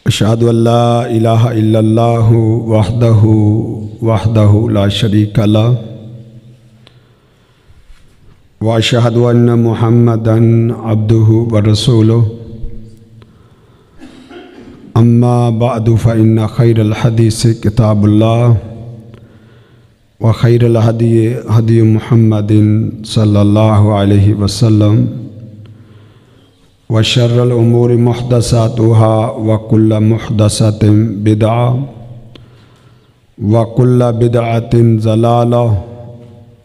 اشہد ان لا الہ الا اللہ وحدہ لا شریک لہ واشہد ان محمدا عبدہ ورسولہ اما بعد فإن خیر الحدیث کتاب اللہ وخیر الہدی ہدی محمد صلی اللہ علیہ وسلم وشر الامور محدثاتها وکل محدثۃ بدعہ وکل بدعۃ ضلالہ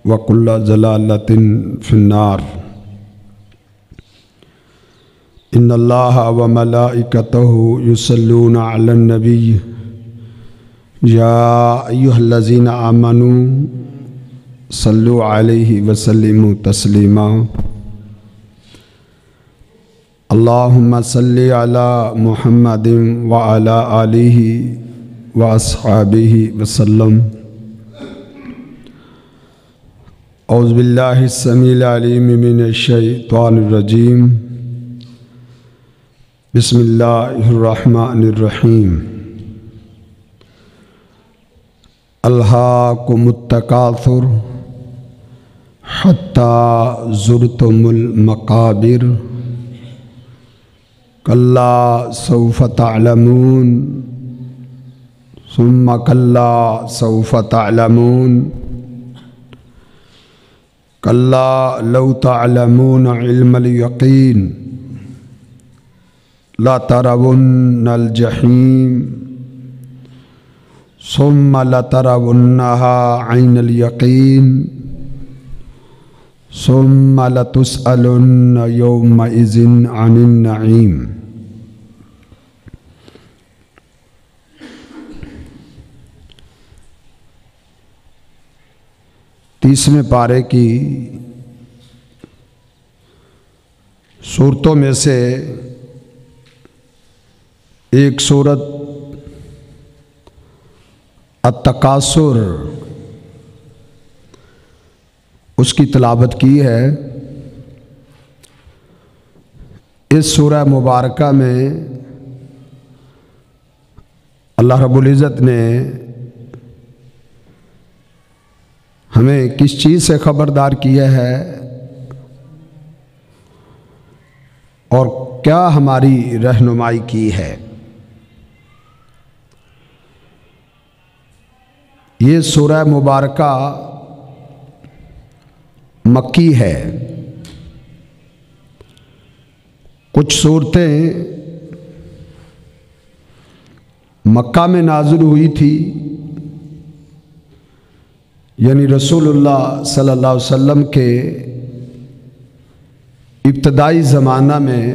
وکل ضلالۃ فی النار۔ ان اللہ وملائکتہ یصلون علی النبی یا ایھا الذین آمنوا صلوا علیہ وسلموا تسلیما۔ اللہم صلی علی محمد وعلی آلہ واصحابہ وسلم۔ اعوذ باللہ السمیع العلیم من الشیطان الرجیم، بسم اللہ الرحمن الرحیم۔ الہاکم التکاثر حتی زرتم المقابر کلا سوف تعلمون ثم کلا سوف تعلمون کلا لو تعلمون علم الیقین لترون الجحیم ثم لترونها عین الیقین ثم لتسألن یومئذ عن النعیم۔ تیسویں پارے کی صورتوں میں سے ایک صورت التکاثر، اس کی تلاوت کی ہے۔ اس سورہ مبارکہ میں اللہ رب العزت نے ہمیں کس چیز سے خبردار کیا ہے اور کیا ہماری رہنمائی کی ہے۔ یہ سورہ مبارکہ مکی ہے۔ کچھ صورتیں مکہ میں نازل ہوئی تھی، یعنی رسول اللہ صلی اللہ علیہ وسلم کے ابتدائی زمانہ میں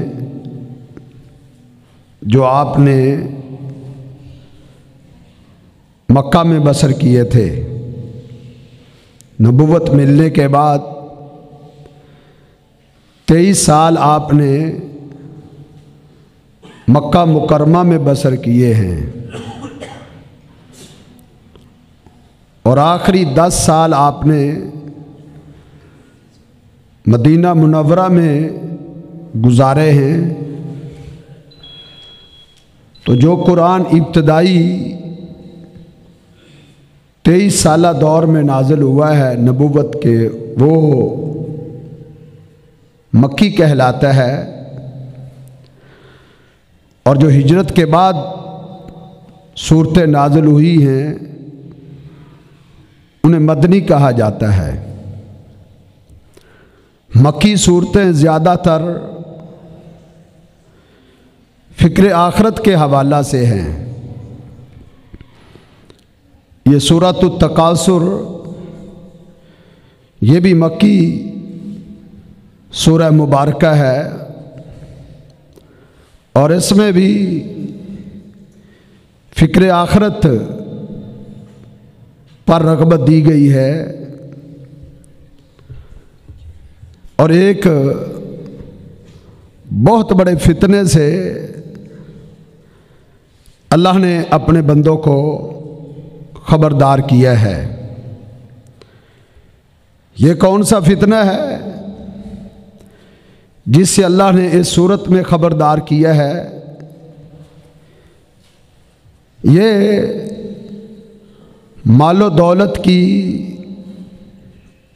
جو آپ نے مکہ میں بسر کیے تھے۔ نبوت ملنے کے بعد 23 سال آپ نے مکہ مکرمہ میں بسر کیے ہیں، اور آخری 10 سال آپ نے مدینہ منورہ میں گزارے ہیں۔ تو جو قرآن ابتدائی 23 سالہ دور میں نازل ہوا ہے نبوت کے، وہ مکی کہلاتا ہے، اور جو ہجرت کے بعد صورتیں نازل ہوئی ہیں انہیں مدنی کہا جاتا ہے۔ مکی صورتیں زیادہ تر فکر آخرت کے حوالہ سے ہیں۔ یہ سورۃ التکاثر یہ بھی مکی سورہ مبارکہ ہے، اور اس میں بھی فکر آخرت پر رغبت دی گئی ہے، اور ایک بہت بڑے فتنے سے اللہ نے اپنے بندوں کو خبردار کیا ہے۔ یہ کون سا فتنہ ہے؟ جس سے اللہ نے اس صورت میں خبردار کیا ہے، یہ مال و دولت کی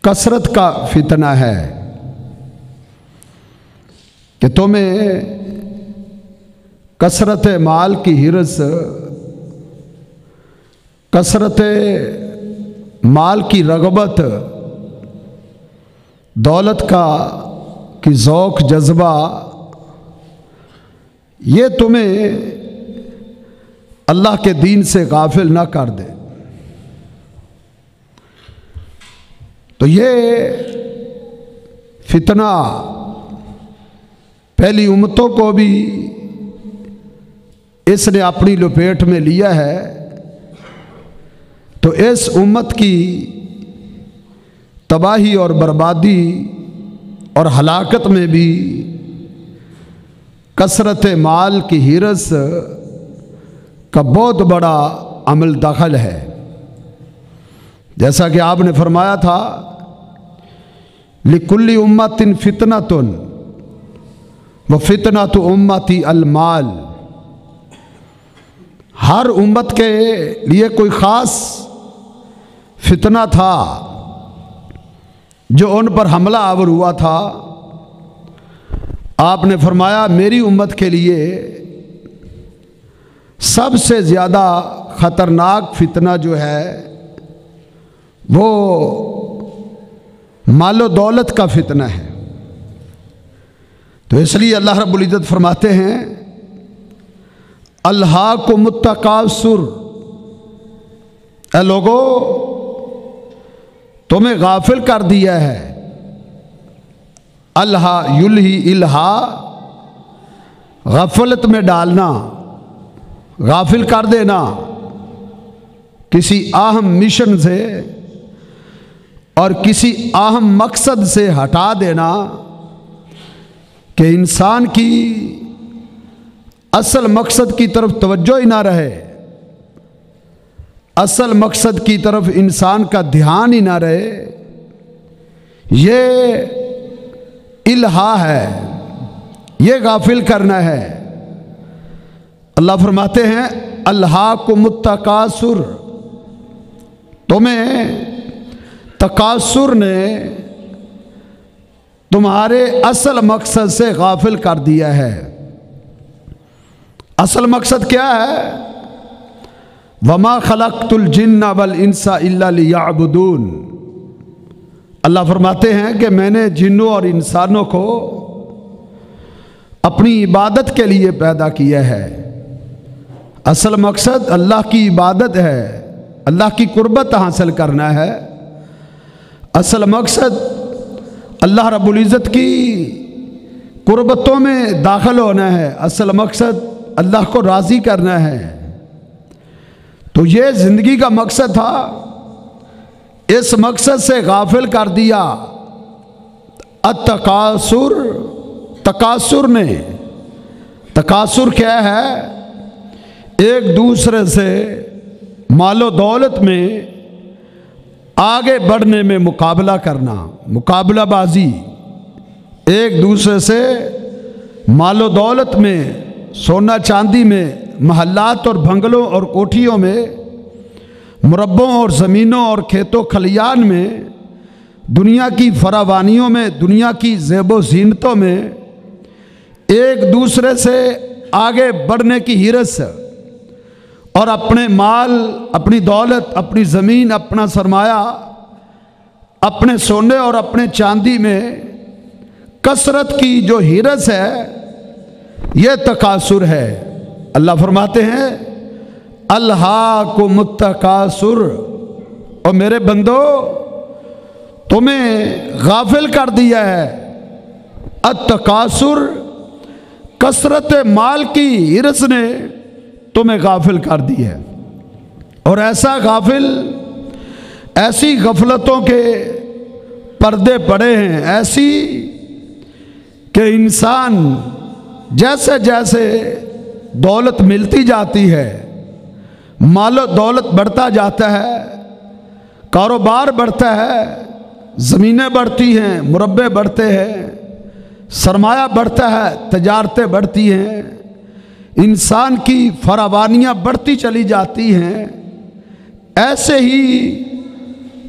کثرت کا فتنہ ہے کہ تمہیں کثرت مال کی حرص، کثرت مال کی رغبت، دولت کی ذوق جذبہ، یہ تمہیں اللہ کے دین سے غافل نہ کر دے۔ تو یہ فتنہ پہلی امتوں کو بھی اس نے اپنی لپیٹ میں لیا ہے، تو اس امت کی تباہی اور بربادی اور ہلاکت میں بھی کثرت مال کی حرص کا بہت بڑا عمل دخل ہے۔ جیسا کہ آپ نے فرمایا تھا، لِكُلِّ أُمَّةٍ فِتْنَةٌ وَفِتْنَةُ أُمَّتِي الْمَالِ، ہر امت کے لیے کوئی خاص فتنہ تھا جو ان پر حملہ آور ہوا تھا۔ آپ نے فرمایا میری امت کے لیے سب سے زیادہ خطرناک فتنہ جو ہے وہ مال و دولت کا فتنہ ہے۔ تو اس لیے اللہ رب العزت فرماتے ہیں، الہاکم التکاثر، اے لوگو تمہیں غافل کر دیا ہے۔ الہا یلہی الہا، غفلت میں ڈالنا، غافل کر دینا کسی اہم مشن سے اور کسی اہم مقصد سے ہٹا دینا کہ انسان کی اصل مقصد کی طرف توجہ ہی نہ رہے، اصل مقصد کی طرف انسان کا دھیان ہی نہ رہے، یہ الہا ہے، یہ غافل کرنا ہے۔ اللہ فرماتے ہیں الہاکم التکاثر، تمہیں تکاثر نے تمہارے اصل مقصد سے غافل کر دیا ہے۔ اصل مقصد کیا ہے؟ وَمَا خَلَقْتُ الْجِنَّ وَالْإِنسَ إِلَّا لِيَعْبُدُونَ، اللہ فرماتے ہیں کہ میں نے جنوں اور انسانوں کو اپنی عبادت کے لیے پیدا کیا ہے۔ اصل مقصد اللہ کی عبادت ہے، اللہ کی قربت حاصل کرنا ہے۔ اصل مقصد اللہ رب العزت کی قربتوں میں داخل ہونا ہے، اصل مقصد اللہ کو راضی کرنا ہے۔ تو یہ زندگی کا مقصد تھا، اس مقصد سے غافل کر دیا التکاثر، تکاثر نے۔ تکاثر کیا ہے؟ ایک دوسرے سے مال و دولت میں آگے بڑھنے میں مقابلہ کرنا، مقابلہ بازی، ایک دوسرے سے مال و دولت میں، سونا چاندی میں، محلات اور بنگلوں اور کوٹھیوں میں، مربوں اور زمینوں اور کھیتوں کھلیان میں، دنیا کی فراوانیوں میں، دنیا کی زیب و زینتوں میں ایک دوسرے سے آگے بڑھنے کی حرص اور اپنے مال، اپنی دولت، اپنی زمین، اپنا سرمایہ، اپنے سونے اور اپنے چاندی میں کثرت کی جو حرص ہے، یہ تکاثر ہے۔ اللہ فرماتے ہیں الہاکم التکاثر، اور میرے بندو تمہیں غافل کر دیا ہے التکاثر، کثرت مال کی حرص نے تمہیں غافل کر دی ہے۔ اور ایسا غافل، ایسی غفلتوں کے پردے پڑے ہیں، ایسی کہ انسان جیسے جیسے دولت ملتی جاتی ہے، مال و دولت بڑھتا جاتا ہے، کاروبار بڑھتا ہے، زمینیں بڑھتی ہیں، مربے بڑھتے ہیں، سرمایہ بڑھتا ہے، تجارتیں بڑھتی ہیں، انسان کی فراوانیاں بڑھتی چلی جاتی ہیں، ایسے ہی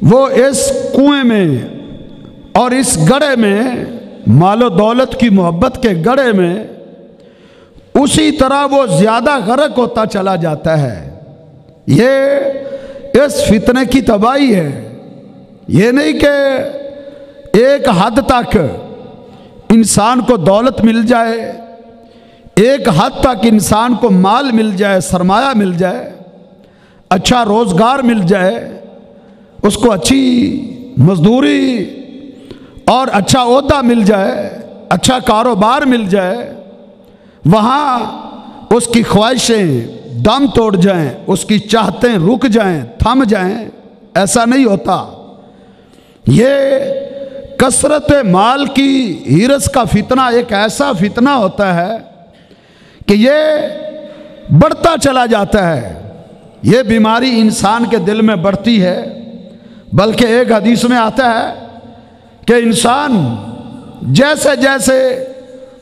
وہ اس کنویں میں اور اس گڑھے میں، مال و دولت کی محبت کے گڑھے میں، اسی طرح وہ زیادہ غرق ہوتا چلا جاتا ہے۔ یہ اس فتنے کی تباہی ہے۔ یہ نہیں کہ ایک حد تک انسان کو دولت مل جائے، ایک حد تک انسان کو مال مل جائے، سرمایہ مل جائے، اچھا روزگار مل جائے، اس کو اچھی مزدوری اور اچھا عہدہ مل جائے، اچھا کاروبار مل جائے، وہاں اس کی خواہشیں دم توڑ جائیں، اس کی چاہتیں رک جائیں، تھم جائیں، ایسا نہیں ہوتا۔ یہ کثرت مال کی ہرس کا فتنہ ایک ایسا فتنہ ہوتا ہے کہ یہ بڑھتا چلا جاتا ہے۔ یہ بیماری انسان کے دل میں بڑھتی ہے، بلکہ ایک حدیث میں آتا ہے کہ انسان جیسے جیسے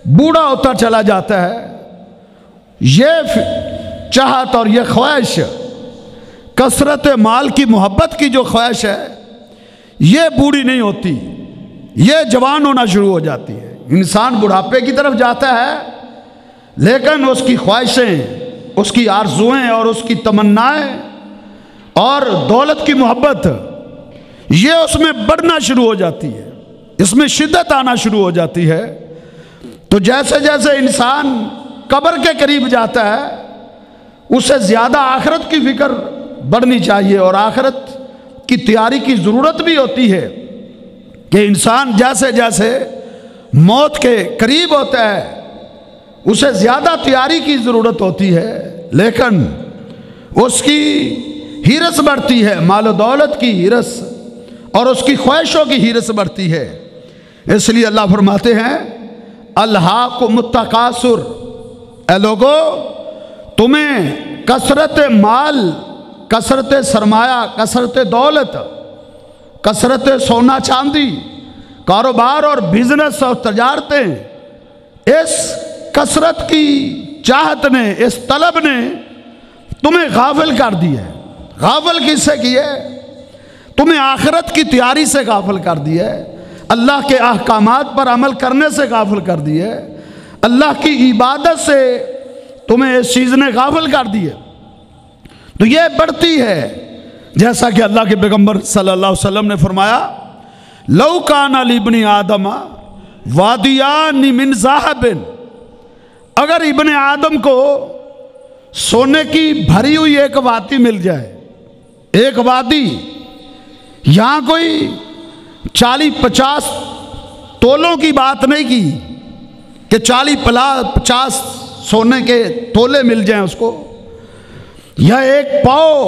بوڑھا ہوتا چلا جاتا ہے، یہ چاہت اور یہ خواہش، کثرت مال کی محبت کی جو خواہش ہے، یہ بوڑھی نہیں ہوتی، یہ جوان ہونا شروع ہو جاتی ہے۔ انسان بڑھاپے کی طرف جاتا ہے، لیکن اس کی خواہشیں، اس کی آرزوئیں اور اس کی تمنائیں اور دولت کی محبت، یہ اس میں بڑھنا شروع ہو جاتی ہے، اس میں شدت آنا شروع ہو جاتی ہے۔ تو جیسے جیسے انسان قبر کے قریب جاتا ہے، اسے زیادہ آخرت کی فکر بڑھنی چاہیے، اور آخرت کی تیاری کی ضرورت بھی ہوتی ہے کہ انسان جیسے جیسے موت کے قریب ہوتا ہے، اسے زیادہ تیاری کی ضرورت ہوتی ہے، لیکن اس کی ہرس بڑھتی ہے، مال و دولت کی ہرس اور اس کی خواہشوں کی ہرس بڑھتی ہے۔ اس لیے اللہ فرماتے ہیں الہاکم التکاثر، اے لوگو تمہیں کثرت مال، کثرت سرمایہ، کثرت دولت، کثرت سونا چاندی، کاروبار اور بزنس اور تجارتیں، اس کثرت کی چاہت نے، اس طلب نے تمہیں غافل کر دیا ہے۔ غافل کس سے کیا ہے؟ تمہیں آخرت کی تیاری سے غافل کر دیا ہے، اللہ کے احکامات پر عمل کرنے سے غافل کر دیا ہے، اللہ کی عبادت سے تمہیں اس چیز نے غافل کر دیا۔ تو یہ بڑھتی ہے، جیسا کہ اللہ کے پیغمبر صلی اللہ علیہ وسلم نے فرمایا لو کان لابن آدم وادیان من ذہب، اگر ابن آدم کو سونے کی بھری ہوئی ایک وادی مل جائے، ایک وادی، یہاں کوئی 40-50 تولوں کی بات نہیں کی کہ 40-50 سونے کے تولے مل جائیں اس کو، یا 1 پاؤ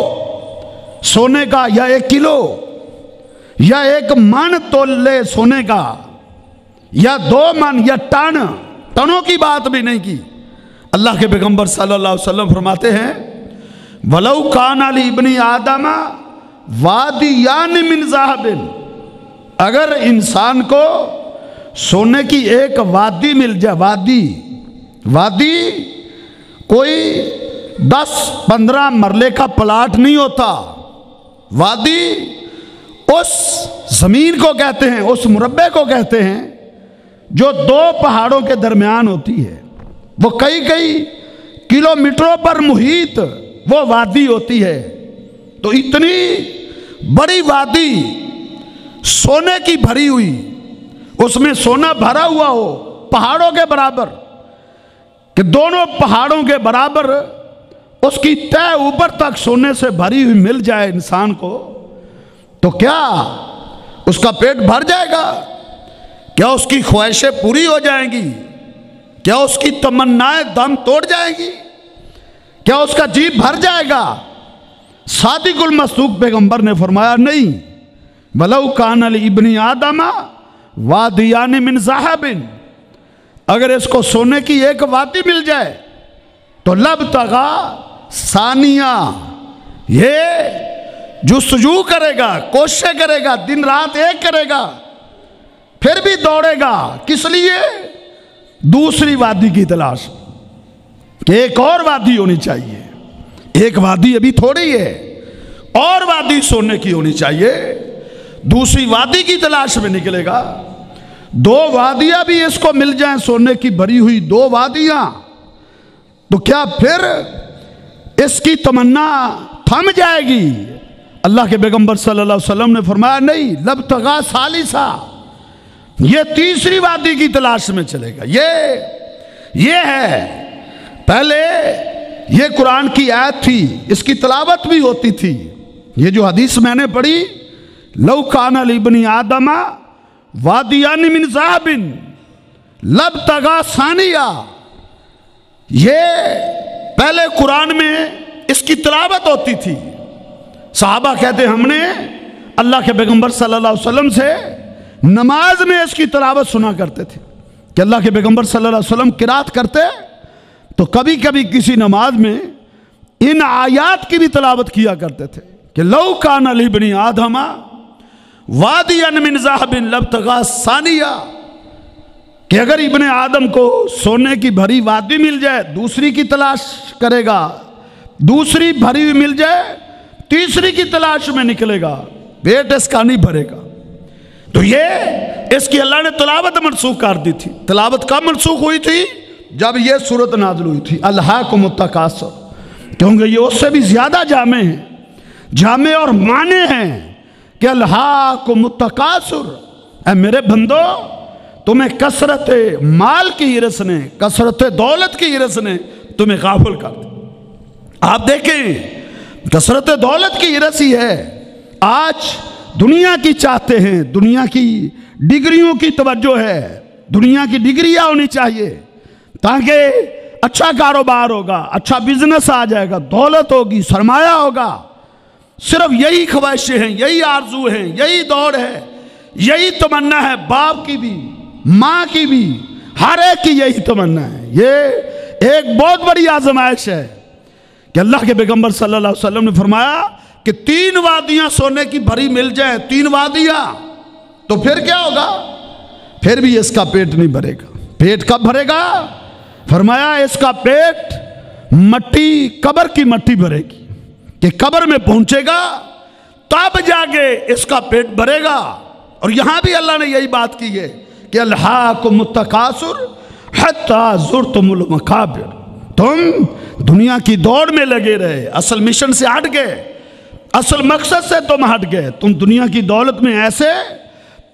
سونے کا، یا 1 کلو، یا 1 من تولے سونے کا، یا 2 من، یا ٹنوں کی بات بھی نہیں کی۔ اللہ کے پیغمبر صلی اللہ علیہ وسلم فرماتے ہیں وَلَوْ كَانَ لِابْنِ آدَمَ وَادِيَانِ مِنْ ذَهَبٍ، اگر انسان کو سونے کی ایک وادی مل جائے، وادی کوئی 10-15 مرلے کا پلاٹ نہیں ہوتا، وادی اس زمین کو کہتے ہیں، اس مربع کو کہتے ہیں جو 2 پہاڑوں کے درمیان ہوتی ہے، وہ کئی کلومیٹروں پر محیط وہ وادی ہوتی ہے۔ تو اتنی بڑی وادی سونے کی بھری ہوئی، اس میں سونا بھرا ہوا ہو پہاڑوں کے برابر، کہ دونوں پہاڑوں کے برابر اس کی تہ اوپر تک سونے سے بھری ہوئی مل جائے انسان کو، تو کیا اس کا پیٹ بھر جائے گا؟ کیا اس کی خواہشیں پوری ہو جائیں گی؟ کیا اس کی تمنائیں دم توڑ جائیں گی؟ کیا اس کا جی بھر جائے گا؟ صادق المصدوق پیغمبر نے فرمایا نہیں، وَلَوْ كَانَ لِابْنِ آدَمَ وَادِيَانِ مِنْ ذَهَبٍ، اگر اس کو سونے کی ایک وادی مل جائے تو لَبْتَغَا ثانیہ، یہ جستجو کرے گا، کوششیں کرے گا، دن رات ایک کرے گا، پھر بھی دوڑے گا، کس لیے؟ دوسری وادی کی تلاش کہ ایک اور وادی ہونی چاہیے، ایک وادی ابھی تھوڑی ہے، اور وادی سونے کی ہونی چاہیے، دوسری وادی کی تلاش میں نکلے گا۔ دو وادیاں بھی اس کو مل جائیں، سونے کی بھری ہوئی دو وادیاں، تو کیا پھر اس کی تمنا تھم جائے گی؟ اللہ کے پیغمبر صلی اللہ علیہ وسلم نے فرمایا نہیں، لبتغا ثالثا، یہ تیسری وادی کی تلاش میں چلے گا۔ یہ ہے، پہلے یہ قرآن کی آیت تھی، اس کی تلاوت بھی ہوتی تھی۔ یہ جو حدیث میں نے پڑھی، لو کان لابن آدم وادیان من ذہب لبتغا ثانیہ، یہ پہلے قرآن میں اس کی تلاوت ہوتی تھی۔ صحابہ کہتے ہم نے اللہ کے پیغمبر صلی اللہ علیہ وسلم سے نماز میں اس کی تلاوت سنا کرتے تھے کہ اللہ کے پیغمبر صلی اللہ علیہ وسلم قرات کرتے تو کبھی کبھی کسی نماز میں ان آیات کی بھی تلاوت کیا کرتے تھے کہ لو کان لابن آدم وادیا من ذہب لابتغا ثانیہ، کہ اگر ابن آدم کو سونے کی بھری وادی مل جائے دوسری کی تلاش کرے گا، دوسری بھری ہوئی مل جائے تیسری کی تلاش میں نکلے گا، پیٹ اس کا نہیں بھرے گا۔ تو یہ اس کی اللہ نے تلاوت منسوخ کر دی تھی۔ تلاوت کب منسوخ ہوئی تھی؟ جب یہ صورت نازل ہوئی تھی، الہاکم التکاثر، کیونکہ یہ اس سے بھی زیادہ جامع ہیں، جامع اور معنی ہیں کہ الہاکم التکاثر، اے میرے بندو تمہیں کثرت مال کی ہرس نے، کثرت دولت کی ہرس نے تمہیں غافل کر دیا۔ آپ دیکھیں کثرت دولت کی ہرس ہی ہے، آج دنیا کی چاہتے ہیں، دنیا کی ڈگریوں کی توجہ ہے، دنیا کی ڈگریاں ہونی چاہیے تاکہ اچھا کاروبار ہوگا، اچھا بزنس آ جائے گا، دولت ہوگی، سرمایہ ہوگا۔ صرف یہی خواہشیں ہیں، یہی آرزو ہیں، یہی دوڑ ہے، یہی تمنا ہے، باپ کی بھی ماں کی بھی، ہر ایک کی یہی تمنا ہے۔ یہ ایک بہت بڑی آزمائش ہے کہ اللہ کے پیغمبر صلی اللہ علیہ وسلم نے فرمایا کہ 3 وادیاں سونے کی بھری مل جائیں، 3 وادیاں، تو پھر کیا ہوگا؟ پھر بھی اس کا پیٹ نہیں بھرے گا۔ پیٹ کب بھرے گا؟ فرمایا اس کا پیٹ مٹی، قبر کی مٹی بھرے گی، کہ قبر میں پہنچے گا تب جا کے اس کا پیٹ بھرے گا۔ اور یہاں بھی اللہ نے یہی بات کی ہے کہ الہاکم التکاثر حتی زرتم المقابر، تم دنیا کی دوڑ میں لگے رہے، اصل مشن سے ہٹ گئے، اصل مقصد سے تم ہٹ گئے، تم دنیا کی دولت میں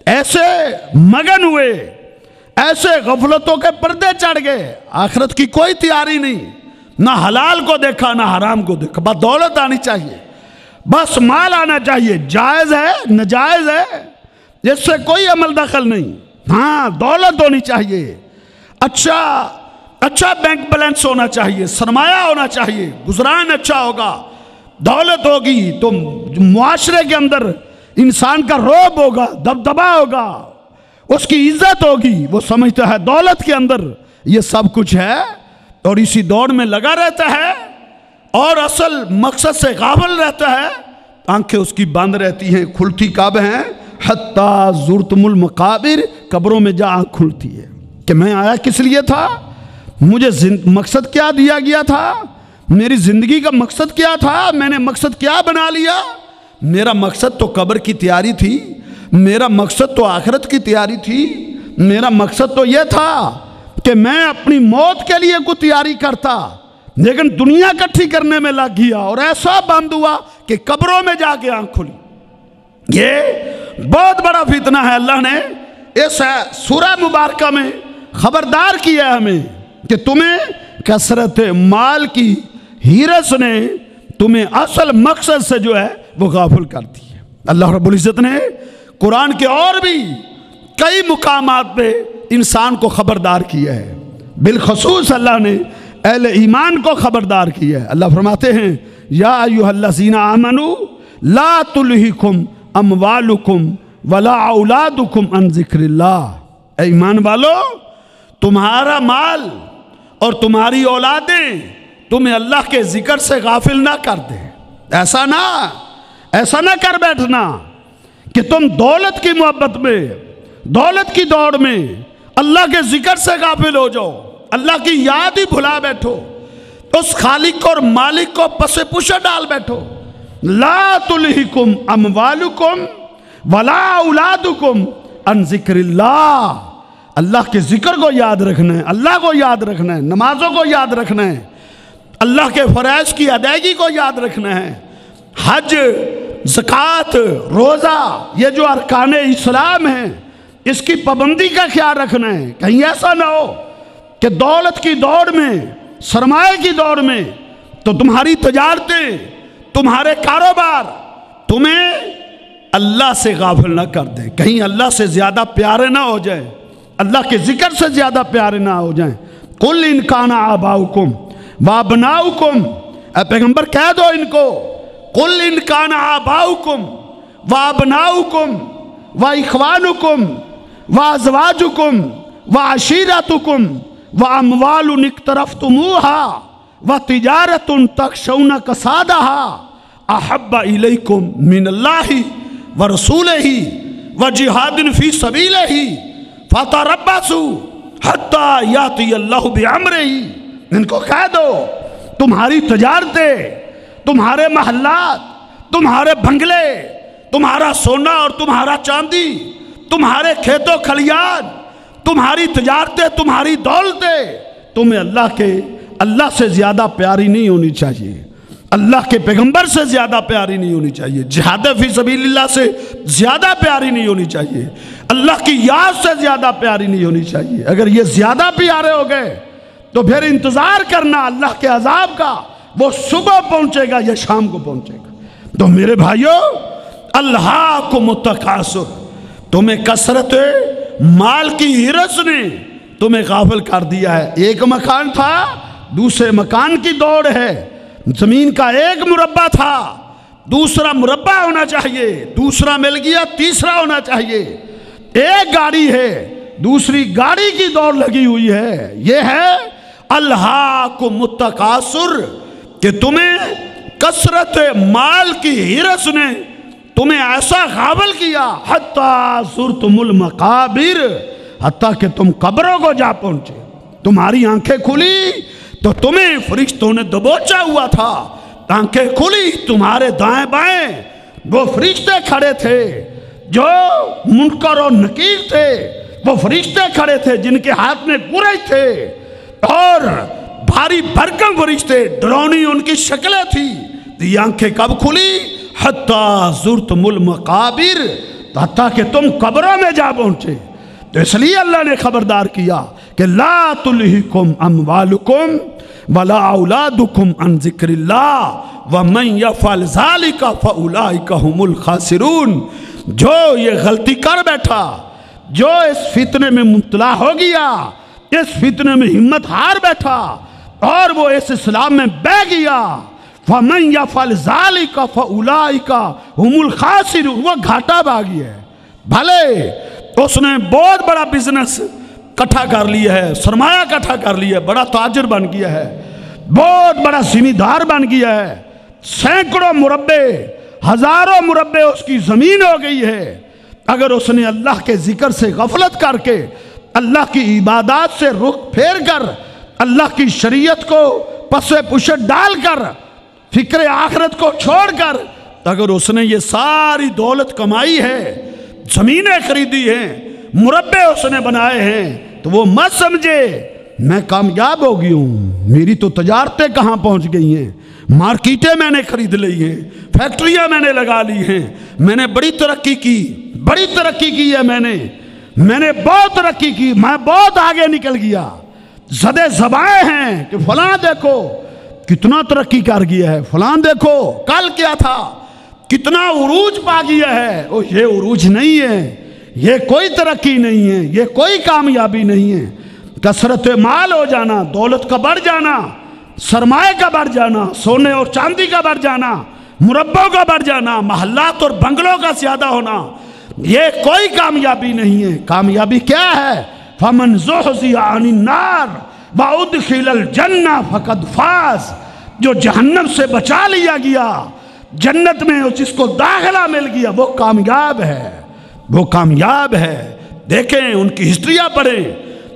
ایسے مگن ہوئے، ایسے غفلتوں کے پردے چڑھ گئے، آخرت کی کوئی تیاری نہیں، نہ حلال کو دیکھا نہ حرام کو دیکھا، بس دولت آنی چاہیے، بس مال آنا چاہیے، جائز ہے ناجائز ہے اس سے کوئی عمل دخل نہیں، ہاں دولت ہونی چاہیے، اچھا بینک بیلنس ہونا چاہیے، سرمایہ ہونا چاہیے، گزران اچھا ہوگا، دولت ہوگی تو معاشرے کے اندر انسان کا رعب ہوگا، دبدبا ہوگا، اس کی عزت ہوگی، وہ سمجھتا ہے دولت کے اندر یہ سب کچھ ہے، اور اسی دوڑ میں لگا رہتا ہے اور اصل مقصد سے غافل رہتا ہے، آنکھیں اس کی بند رہتی ہیں، کھلتی کب ہیں؟ حتی زرتم المقابر، قبروں میں جا آنکھ کھلتی ہے کہ میں آیا کس لیے تھا، مجھے مقصد کیا دیا گیا تھا، میری زندگی کا مقصد کیا تھا، میں نے مقصد کیا بنا لیا؟ میرا مقصد تو قبر کی تیاری تھی، میرا مقصد تو آخرت کی تیاری تھی، میرا مقصد تو یہ تھا کہ میں اپنی موت کے لیے کوئی تیاری کرتا، لیکن دنیا اکٹھی کرنے میں لگ گیا اور ایسا بند ہوا کہ قبروں میں جا کے آنکھ کھلی۔ یہ بہت بڑا فتنہ ہے، اللہ نے اس سورہ مبارکہ میں خبردار کیا ہے ہمیں کہ تمہیں کثرت مال کی ہرس نے تمہیں اصل مقصد سے جو ہے وہ غافل کر دی ہے۔ اللہ رب العزت نے قرآن کے اور بھی کئی مقامات پہ انسان کو خبردار کیا ہے، بالخصوص اللہ نے اہل ایمان کو خبردار کیا ہے۔ اللہ فرماتے ہیں یا ایھا الذین آمنوا لا تلہکم اموالکم ولا اولادکم عن ذکر اللہ، اے ایمان والو تمہارا مال اور تمہاری اولادیں تمہیں اللہ کے ذکر سے غافل نہ کر دے۔ ایسا نہ کر بیٹھنا کہ تم دولت کی محبت میں، دولت کی دوڑ میں، اللہ کے ذکر سے غافل ہو جاؤ، اللہ کی یاد ہی بھلا بیٹھو، اس خالق اور مالک کو پس پشت ڈال بیٹھو۔ لا تلہکم اموالکم ولا اولادکم عن ذکر اللہ، اللہ کے ذکر کو یاد رکھنا ہے، اللہ کو یاد رکھنا ہے، نمازوں کو یاد رکھنا ہے، اللہ کے فرائض کی ادائیگی کو یاد رکھنا ہے، حج، زکوٰۃ، روزہ، یہ جو ارکان اسلام ہیں اس کی پابندی کا خیال رکھنا ہے۔ کہیں ایسا نہ ہو کہ دولت کی دوڑ میں، سرمایہ کی دوڑ میں تو تمہاری تجارتیں، تمہارے کاروبار تمہیں اللہ سے غافل نہ کر دیں، کہیں اللہ سے زیادہ پیارے نہ ہو جائیں، اللہ کے ذکر سے زیادہ پیارے نہ ہو جائیں۔ قل ان کان آباؤکم وابناؤکم، اے پیغمبر کہہ دو ان کو، قل ان کان آباؤکم وابناؤکم واخوانکم وازواجکم وعشیرتکم واموال اقترفتموها وتجارت تخشون کسادها احب الیکم من اللہ ورسولہ وجہاد فی سبیلہ فتربصوا حتی یاتی اللہ بامرہ، ان کو کہہ دو تمہاری تجارتیں، تمہارے محلات، تمہارے بنگلے، تمہارا سونا اور تمہارا چاندی، تمہارے کھیت و کھلیان، تمہاری تجارتیں، تمہاری دولتیں تمہیں اللہ سے زیادہ پیاری نہیں ہونی چاہیے، اللہ کے پیغمبر سے زیادہ پیاری نہیں ہونی چاہیے، جہاد فی سبیل اللہ سے زیادہ پیاری نہیں ہونی چاہیے، اللہ کی یاد سے زیادہ پیاری نہیں ہونی چاہیے۔ اگر یہ زیادہ پیارے ہو گئے تو پھر انتظار کرنا اللہ کے عذاب کا، وہ صبح پہنچے گا یا شام کو پہنچے گا۔ تو میرے بھائیوں، الہاکم التکاثر، تمہیں کثرت مال کی ہرس نے تمہیں غافل کر دیا ہے۔ ایک مکان تھا، دوسرے مکان کی دوڑ ہے، زمین کا ایک مربع تھا، دوسرا مربع ہونا چاہیے، دوسرا مل گیا تیسرا ہونا چاہیے، ایک گاڑی ہے دوسری گاڑی کی دوڑ لگی ہوئی ہے۔ یہ ہے الہاکم التکاثر، کہ تمہیں کثرت مال کی ہرس نے تمہیں ایسا غافل کیا، حتیٰ زرتم المقابر، حتیٰ کہ تم قبروں کو جا پہنچے۔ تمہاری آنکھیں کھلی تو تمہیں فرشتوں نے دبوچا ہوا تھا، آنکھیں کھلی تمہارے دائیں بائیں وہ فرشتے کھڑے تھے جو منکر و نکیر تھے، وہ فرشتے کھڑے تھے جن کے ہاتھ میں گرج تھے اور بھاری بھرکم فرشتے، ڈرونی ان کی شکلیں تھی۔ یہ آنکھیں کب کھلی؟ حتیٰ زرتم المقابر، حتیٰ کہ تم قبروں میں جا پہنچے۔ تو اس لیے اللہ نے خبردار کیا کہ لا تلہکم اموالکم ولا اولادکم عن ذکر اللہ ومن یفعل ذلک فاولئک هم الخاسرون۔ جو یہ غلطی کر بیٹھا، جو اس فتنے میں مبتلا ہو گیا، اس فتنے میں ہمت ہار بیٹھا اور وہ اس اسلام میں بہ گیا، فَمَنْ يَفْعَلْ ذَلِكَ فَأُولَئِكَ هُمُ الْخَاسِرُونَ، وہ گھاٹا باغی ہے۔ بھلے اس نے بہت بڑا بزنس کٹھا کر لیا ہے، سرمایہ کٹھا کر لیا ہے، بڑا تاجر بن گیا ہے، بہت بڑا زمیندار بن گیا ہے، سینکڑوں مربع، ہزاروں مربع اس کی زمین ہو گئی ہے، اگر اس نے اللہ کے ذکر سے غفلت کر کے، اللہ کی عبادات سے رخ پھیر کر، اللہ کی شریعت کو پس پشت ڈال کر، فکر آخرت کو چھوڑ کر، اگر اس نے یہ ساری دولت کمائی ہے، زمینیں خریدی ہیں، مربع اس نے بنائے ہیں، تو وہ مت سمجھے میں کامیاب ہو گئی ہوں، میری تو تجارتیں کہاں پہنچ گئی ہیں، مارکیٹیں میں نے خرید لی ہیں، فیکٹریاں میں نے لگا لی ہیں، میں نے بڑی ترقی کی ہے، میں نے بہت ترقی کی، میں بہت آگے نکل گیا۔ زدے زبائیں ہیں کہ فلاں دیکھو کتنا ترقی کر گیا ہے، فلاں دیکھو کل کیا تھا، کتنا عروج پا گیا ہے۔ یہ عروج نہیں ہے، یہ کوئی ترقی نہیں ہے، یہ کوئی کامیابی نہیں ہے۔ کثرت مال ہو جانا، دولت کا بڑھ جانا، سرمایہ کا بڑھ جانا، سونے اور چاندی کا بڑھ جانا، مربعوں کا بڑھ جانا، محلات اور بنگلوں کا زیادہ ہونا، یہ کوئی کامیابی نہیں ہے۔ کامیابی کیا ہے؟ فَمَنْ زُحْزِحَ عَنِ النَّارِ وَأُدْخِلَ الْجَنَّةَ فَقَدْ فَازَ، جو جہنم سے بچا لیا گیا، جنت میں جس کو داخلہ مل گیا، وہ کامیاب ہے، وہ کامیاب ہے۔ دیکھیں ان کی ہسٹریاں پڑھیں،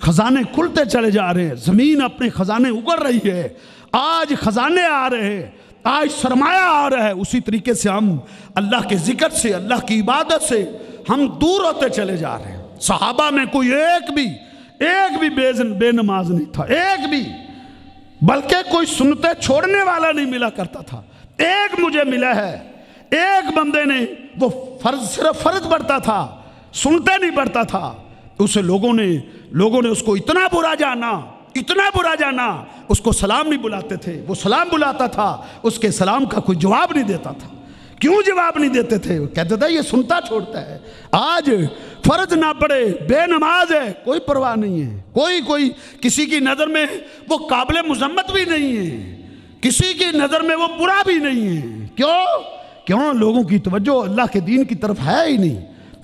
خزانے کھلتے چلے جا رہے ہیں، زمین اپنے خزانے اگڑ رہی ہے، آج خزانے آ رہے ہیں، آج سرمایہ آ رہا ہے۔ اسی طریقے سے ہم اللہ کے ذکر سے، اللہ کی عبادت سے ہم دور ہوتے چلے جا رہے ہیں۔ صحابہ میں کوئی ایک بھی بے نماز نہیں تھا، ایک بھی، بلکہ کوئی سنتیں چھوڑنے والا نہیں ملا کرتا تھا۔ ایک مجھے ملا ہے، ایک بندے نے وہ صرف فرض پڑھتا تھا، سنتے نہیں پڑھتا تھا۔ اسے لوگوں نے اس کو اتنا برا جانا، اس کو سلام نہیں بلاتے تھے، وہ سلام بلاتا تھا، اس کے سلام کا کوئی جواب نہیں دیتا تھا۔ کیوں جواب نہیں دیتے تھے؟ وہ کہتے تھے یہ سنتا چھوڑتا ہے۔ آج فرض نہ پڑے، بے نماز ہے، کوئی پرواہ نہیں ہے، کوئی کسی کی نظر میں وہ قابل مذمت بھی نہیں ہے، کسی کی نظر میں وہ برا بھی نہیں ہے۔ کیوں لوگوں کی توجہ اللہ کے دین کی طرف ہے ہی نہیں،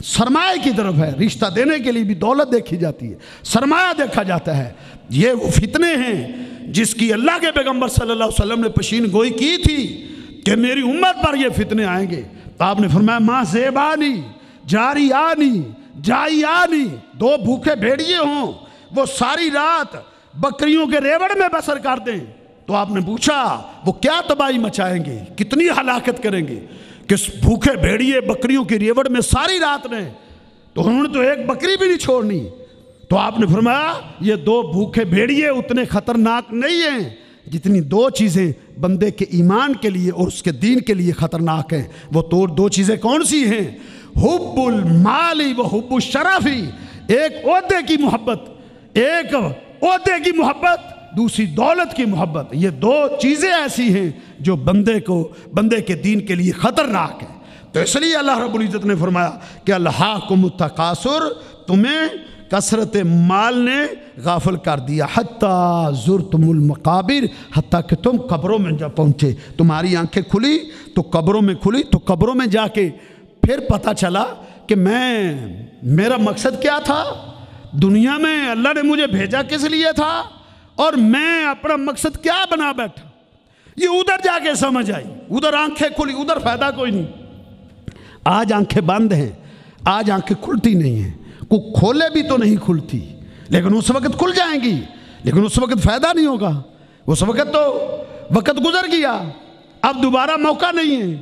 سرمایہ کی طرف ہے۔ رشتہ دینے کے لیے بھی دولت دیکھی جاتی ہے، سرمایہ دیکھا جاتا ہے۔ یہ وہ فتنے ہیں جس کی اللہ کے پیغمبر صلی اللہ علیہ وسلم نے پیشین گوئی کی تھی کہ میری امت پر یہ فتنے آئیں گے۔ آپ نے فرمایا ماں زیبانی جاری آنی جائی آنی، دو بھوکے بھیڑیے ہوں، وہ ساری رات بکریوں کے ریوڑ میں بسر کر دیں، تو آپ نے پوچھا وہ کیا تباہی مچائیں گے، کتنی ہلاکت کریں گے؟ کہ بھوکے بھیڑیے بکریوں کی ریوڑ میں ساری رات رہیں، تو انہوں نے تو ایک بکری بھی نہیں چھوڑنی۔ تو آپ نے فرمایا یہ دو بھوکے بھیڑیے اتنے خطرناک نہیں ہیں جتنی دو چیزیں بندے کے ایمان کے لیے اور اس کے دین کے لیے خطرناک ہیں۔ وہ تو دو چیزیں کون سی ہیں؟ حب المالی و حب الشرفی، ایک عہدے کی محبت، دوسری دولت کی محبت۔ یہ دو چیزیں ایسی ہیں جو بندے کے دین کے لیے خطرناک ہیں۔ تو اس لیے اللہ رب العزت نے فرمایا کہ الہاکم التکاثر، تمہیں کثرت مال نے غافل کر دیا، حتیٰ زرتم المقابر، حتیٰ کہ تم قبروں میں جا پہنچے۔ تمہاری آنکھیں کھلی تو قبروں میں جا کے پھر پتہ چلا کہ میرا مقصد کیا تھا دنیا میں، اللہ نے مجھے بھیجا کس لیے تھا، اور میں اپنا مقصد کیا بنا بیٹھا۔ یہ ادھر جا کے سمجھ آئی، ادھر آنکھیں کھلی، ادھر فائدہ کوئی نہیں۔ آج آنکھیں بند ہیں، آج آنکھیں کھلتی نہیں ہیں، کو کھولے بھی تو نہیں کھلتی، لیکن اس وقت کھل جائیں گی، لیکن اس وقت فائدہ نہیں ہوگا۔ اس وقت تو وقت گزر گیا، اب دوبارہ موقع نہیں ہے،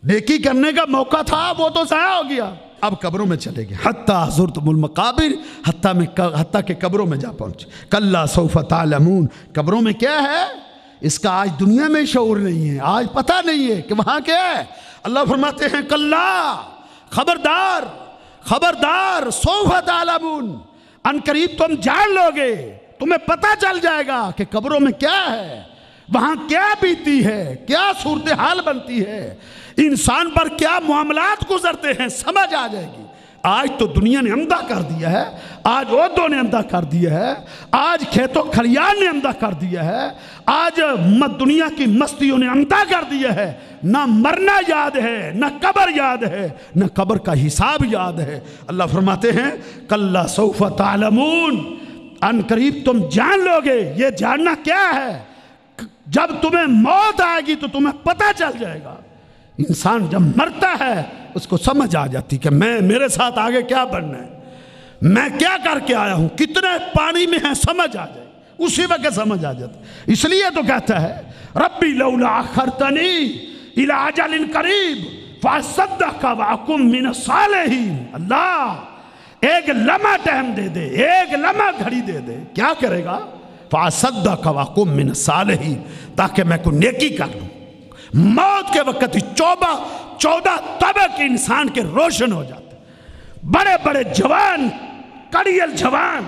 نیکی کرنے کا موقع تھا وہ تو ضائع ہو گیا، اب قبروں میں چلے گئے۔ حتیٰ زرتم المقابر، حتیٰ کہ قبروں میں جا پہنچے۔ کلا سوف تعلمون، قبروں میں کیا ہے اس کا آج دنیا میں شعور نہیں ہے، آج پتہ نہیں ہے کہ وہاں کیا ہے۔ اللہ فرماتے ہیں کلا، خبردار سوف تعلمون، ان قریب تم جان لو گے، تمہیں پتہ چل جائے گا کہ قبروں میں کیا ہے، وہاں کیا بیتی ہے، کیا صورتحال بنتی ہے، انسان پر کیا معاملات گزرتے ہیں، سمجھ آ جائے گی۔ آج تو دنیا نے اندھا کر دیا ہے، آج عہدوں نے اندھا کر دیا ہے، آج کھیتوں کھلیان نے اندھا کر دیا ہے، آج دنیا کی مستیوں نے اندھا کر دیا ہے۔ نہ مرنا یاد ہے، نہ قبر یاد ہے، نہ قبر کا حساب یاد ہے۔ اللہ فرماتے ہیں کلا سوف تعلمون، ان قریب تم جان لو گے۔ یہ جاننا کیا ہے؟ جب تمہیں موت آئے گی تو تمہیں پتہ چل جائے گا۔ انسان جب مرتا ہے اس کو سمجھ آ جاتی کہ میرے ساتھ آگے کیا بننا ہے، میں کیا کر کے آیا ہوں، کتنے پانی میں ہے، سمجھ آ جائے، اسی وقت سمجھ آ جاتا۔ اس لیے تو کہتا ہے ربی لولا اخرتنی الی اجل قریب فاصدق واکن من الصالحین۔ اللہ ایک لمحہ ٹائم دے دے، ایک لمحہ گھڑی دے دے، کیا کرے گا؟ فاصدق واکن من الصالحین، تاکہ میں کوئی نیکی کر لوں۔ موت کے وقت ہی 14 طبق انسان کے روشن ہو جاتے، بڑے بڑے جوان، کڑیل جوان،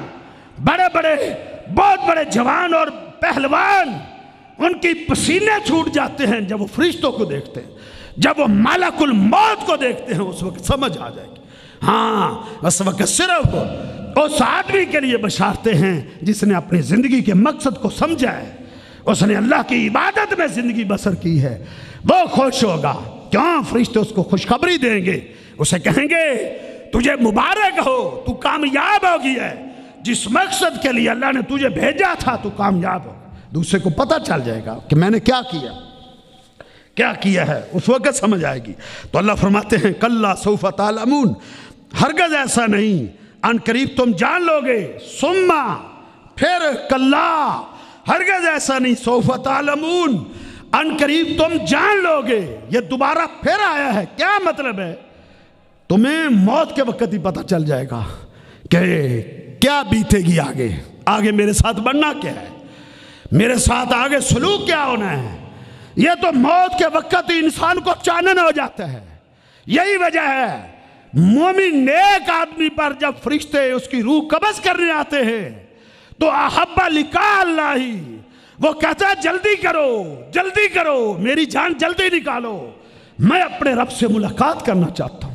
بہت بڑے جوان اور پہلوان، ان کی پسینے چھوٹ جاتے ہیں جب وہ فرشتوں کو دیکھتے ہیں، جب وہ ملک الموت کو دیکھتے ہیں، اس وقت سمجھ آ جائے گی۔ ہاں اس وقت صرف اس آدمی کے لیے بشارتیں ہیں جس نے اپنی زندگی کے مقصد کو سمجھا ہے، اس نے اللہ کی عبادت میں زندگی بسر کی ہے، وہ خوش ہوگا۔ کیوں؟ فرشتے اس کو خوشخبری دیں گے، اسے کہیں گے تجھے مبارک ہو، تو کامیاب ہو گیا ہے، جس مقصد کے لیے اللہ نے تجھے بھیجا تھا تو کامیاب ہو۔ دوسرے کو پتہ چل جائے گا کہ میں نے کیا کیا ہے، اس وقت سمجھ آئے گی۔ تو اللہ فرماتے ہیں کلا سوف تعلمون، ہرگز ایسا نہیں ان قریب تم جان لوگے، سما پھر کلا ہرگز ایسا نہیں، سوف تعلمون ان قریب تم جان لوگے۔ یہ دوبارہ پھر آیا ہے، کیا مطلب ہے؟ تمہیں موت کے وقت ہی پتہ چل جائے گا کہ کیا بیتے گی آگے میرے ساتھ بننا کیا ہے، میرے ساتھ آگے سلوک کیا ہونا ہے۔ یہ تو موت کے وقت ہی انسان کو چانن ہو جاتا ہے۔ یہی وجہ ہے مومن نیک آدمی پر جب فرشتے اس کی روح قبض کرنے آتے ہیں تو احب لقاء اللہ، وہ کہتا ہے جلدی کرو میری جان جلدی نکالو، میں اپنے رب سے ملاقات کرنا چاہتا ہوں،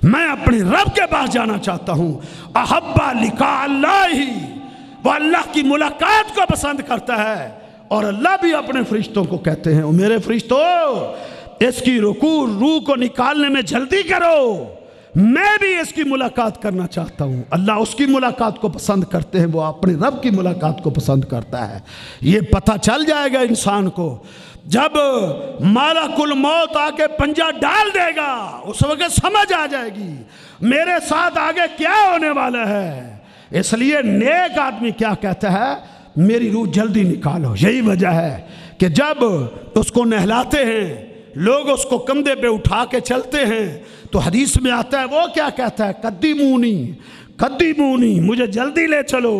میں اپنے رب کے پاس جانا چاہتا ہوں۔ احب لقاء اللہ، وہ اللہ کی ملاقات کو پسند کرتا ہے، اور اللہ بھی اپنے فرشتوں کو کہتے ہیں میرے فرشتوں اس کی روح کو نکالنے میں جلدی کرو، میں بھی اس کی ملاقات کرنا چاہتا ہوں۔ اللہ اس کی ملاقات کو پسند کرتے ہیں، وہ اپنے رب کی ملاقات کو پسند کرتا ہے۔ یہ پتہ چل جائے گا انسان کو جب مالک الموت آ کے پنجہ ڈال دے گا، اس وقت سمجھ آ جائے گی میرے ساتھ آگے کیا ہونے والا ہے۔ اس لیے نیک آدمی کیا کہتا ہے؟ میری روح جلدی نکالو۔ یہی وجہ ہے کہ جب اس کو نہلاتے ہیں لوگ اس کو کندھے پہ اٹھا کے چلتے ہیں تو حدیث میں آتا ہے وہ کیا کہتا ہے؟ قدیمونی مجھے جلدی لے چلو،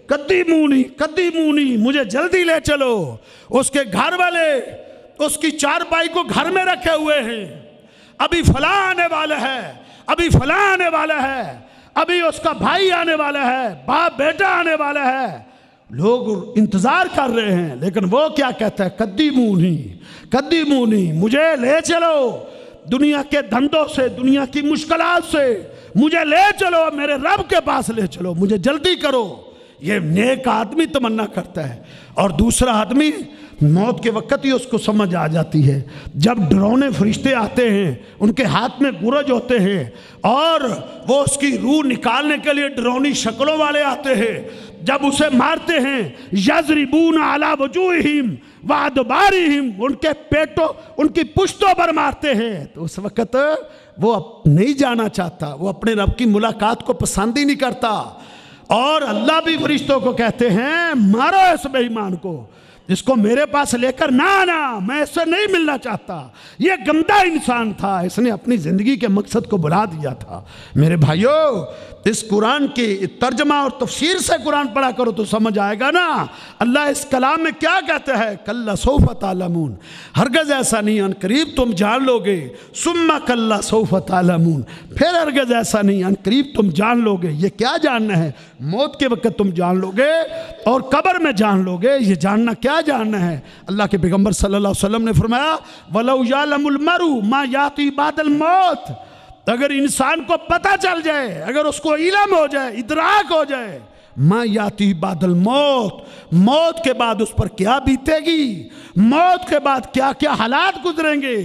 قدیمونی مجھے جلدی لے چلو۔ اس کے گھر والے اس کی چارپائی کو گھر میں رکھے ہوئے ہیں، ابھی فلاں آنے والا ہے، ابھی فلاں آنے والا ہے، ابھی اس کا بھائی آنے والا ہے، باپ بیٹا آنے والا ہے، لوگ انتظار کر رہے ہیں، لیکن وہ کیا کہتا ہے؟ قدیمونی مجھے لے چلو، دنیا کے دھندوں سے، دنیا کی مشکلات سے مجھے لے چلو، میرے رب کے پاس لے چلو، مجھے جلدی کرو۔ یہ نیک آدمی تمنا کرتا ہے۔ اور دوسرا آدمی موت کے وقت ہی اس کو سمجھ آ جاتی ہے، جب ڈرونے فرشتے آتے ہیں، ان کے ہاتھ میں گرج ہوتے ہیں اور وہ اس کی روح نکالنے کے لیے ڈرونی شکلوں والے آتے ہیں، جب اسے مارتے ہیں یضربون علی وجوہہم وادبارہم، ان کے پیٹوں ان کی پشتوں پر مارتے ہیں، تو اس وقت وہ نہیں جانا چاہتا، وہ اپنے رب کی ملاقات کو پسند ہی نہیں کرتا۔ اور اللہ بھی فرشتوں کو کہتے ہیں مارو اس بے ایمان کو، جس کو میرے پاس لے کر نہ آنا، میں اس سے نہیں ملنا چاہتا، یہ گندا انسان تھا، اس نے اپنی زندگی کے مقصد کو بھلا دیا تھا۔ میرے بھائیو، اس قرآن کی ترجمہ اور تفسیر سے قرآن پڑھا کرو تو سمجھ آئے گا نا اللہ اس کلام میں کیا کہتا ہے۔ کلا سوف تعلمون، ہرگز ایسا نہیں، ان قریب تم جان لو گے، ثم کلا سوف تعلمون، پھر ہرگز ایسا نہیں، ان قریب تم جان لو گے۔ یہ کیا جاننا ہے؟ موت کے وقت تم جان لو گے اور قبر میں جان لو گے۔ یہ جاننا کیا جاننا ہے؟ اللہ کے پیغمبر صلی اللہ علیہ وسلم نے فرمایا وَلَوْ يَعْلَمُ الْمَرْءُ مَا يَأْتِي بَعْدَ الْمَوْتِ، اگر انسان کو پتہ چل جائے، اگر اس کو علم ہو جائے، ادراک ہو جائے، ما یاتی بعد الموت، موت کے بعد اس پر کیا بیتے گی، موت کے بعد کیا کیا حالات گزریں گے،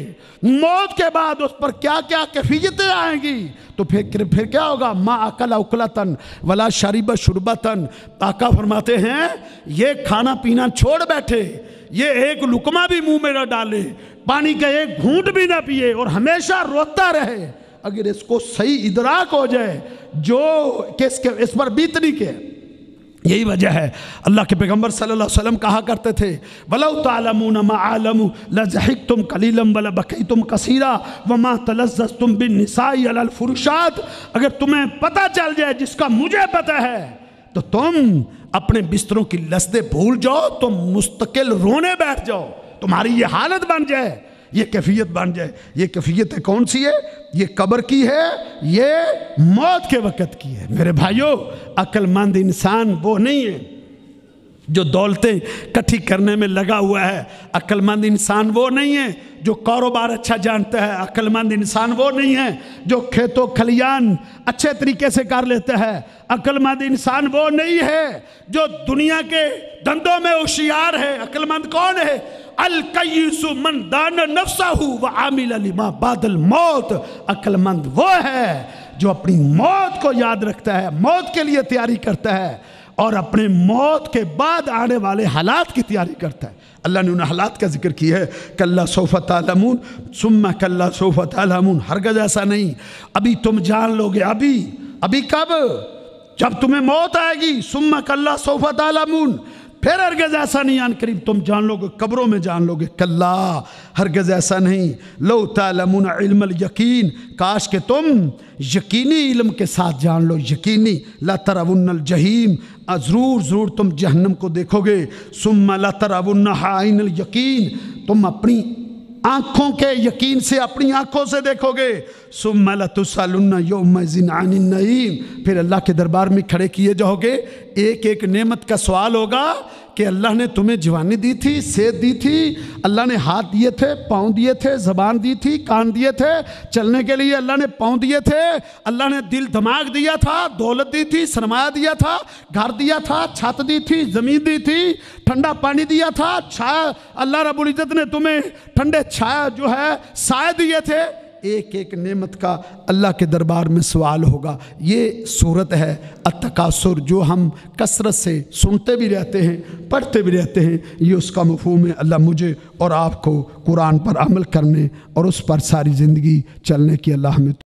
موت کے بعد اس پر کیا کیا کیفیتیں آئیں گی، تو پھر کیا ہوگا؟ ما اکل اکلتن ولا شرب شربتن، آقا فرماتے ہیں یہ کھانا پینا چھوڑ بیٹھے، یہ ایک لقمہ بھی منہ میں نہ ڈالے، پانی کا ایک گھونٹ بھی نہ پیے اور ہمیشہ روتا رہے، اگر اس کو صحیح ادراک ہو جائے جو کہ اس پر بیتنی کے۔ یہی وجہ ہے اللہ کے پیغمبر صلی اللہ علیہ وسلم کہا کرتے تھے وَلَوْ تَعْلَمُونَ مَا عَالَمُ لَزَحِكْتُمْ قَلِيلًا وَلَبَكَيْتُمْ كَثِيرًا وَمَا تَلَزَّزْتُمْ بِالنِّسَاءِ عَلَى الْفُرُشَاتِ، اگر تمہیں پتہ چل جائے جس کا مجھے پتہ ہے تو تم اپنے بستروں کی لذتیں بھول جاؤ، تم مستقل رونے بیٹھ جاؤ، تمہاری یہ حالت بن جائے، یہ کیفیت بن جائے۔ یہ کیفیت کون سی ہے؟ یہ قبر کی ہے، یہ موت کے وقت کی ہے۔ میرے بھائیوں، عقل مند انسان وہ نہیں ہے جو دولتیں اکٹھی کرنے میں لگا ہوا ہے، عقل مند انسان وہ نہیں ہے جو کاروبار اچھا جانتا ہے، عقل مند انسان وہ نہیں ہے جو کھیت و کھلیان اچھے طریقے سے کر لیتا ہے، عقل مند انسان وہ نہیں ہے جو دنیا کے دندوں میں ہوشیار ہے۔ عقل مند کون ہے؟ الکیس من دان نفسہ وعامل لما بعد الموت، عقل مند وہ ہے جو اپنی موت کو یاد رکھتا ہے، موت کے لیے تیاری کرتا ہے اور اپنے موت کے بعد آنے والے حالات کی تیاری کرتا ہے۔ اللہ نے ان حالات کا ذکر کی ہے کلا سوف تعلمون ثم کلا سوف تعلمون، ہرگز ایسا نہیں، ابھی تم جان لو گے۔ ابھی کب؟ جب تمہیں موت آئے گی ثم کلا سوف تعلمون، پھر ہرگز ایسا نہیں آن قریب تم جان لو گے، قبروں میں جان لو گے، کلا ہرگز ایسا نہیں، لو تعلمون علم الیقین، کاش کہ تم یقینی علم کے ساتھ جان لو، یقینی، لترون الجحیم، ضرور تم جہنم کو دیکھو گے، ثم لترونہا عین الیقین، تم اپنی آنکھوں کے یقین سے اپنی آنکھوں سے دیکھو گے، ثم لتسألن یومئذ عن النعیم، پھر اللہ کے دربار میں کھڑے کیے جاؤ گے، ایک ایک نعمت کا سوال ہوگا کہ اللہ نے تمہیں جوانی دی تھی، صحت دی تھی، اللہ نے ہاتھ دیے تھے، پاؤں دیے تھے، زبان دی تھی، کان دیے تھے، چلنے کے لیے اللہ نے پاؤں دیے تھے، اللہ نے دل دماغ دیا تھا، دولت دی تھی، سرمایہ دیا تھا، گھر دیا تھا، چھت دی تھی، زمین دی تھی، ٹھنڈا پانی دیا تھا، چھایا، اللہ رب العزت نے تمہیں ٹھنڈے چھایا جو ہے سائے دیے تھے، ایک ایک نعمت کا اللہ کے دربار میں سوال ہوگا۔ یہ صورت ہے التکاثر، جو ہم کثرت سے سنتے بھی رہتے ہیں، پڑھتے بھی رہتے ہیں، یہ اس کا مفہوم ہے۔ اللہ مجھے اور آپ کو قرآن پر عمل کرنے اور اس پر ساری زندگی چلنے کی اللہ ہمیں